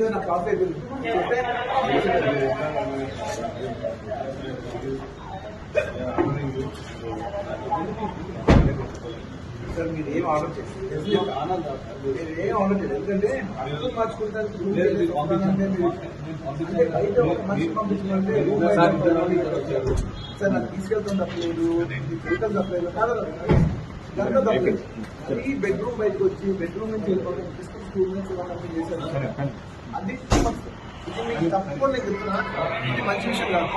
నా coffee sir మీరు ఏం ఆర్డర్ చేస్తారు ఏం ఆర్డర్ చేయలేదు ఎందుకంటే అర్థం మార్చుకుంటారు బయట ఒక మనిషి పంపించమంటే సార్ నాకు తీసుకెళ్తాం తప్పలేదు వెహికల్ తప్పలేదు కాదు దాంట్లో తప్పలేదు అది బెడ్రూమ్ బయటకు వచ్చి బెడ్రూమ్ నుంచి వెళ్ళిపోవడం స్కూల్ నుంచి వాళ్ళని చేశారు అది ఇప్పుడు మీకు తప్పకుండా నేను చెప్తున్నా ఇది మంచి విషయం కాదు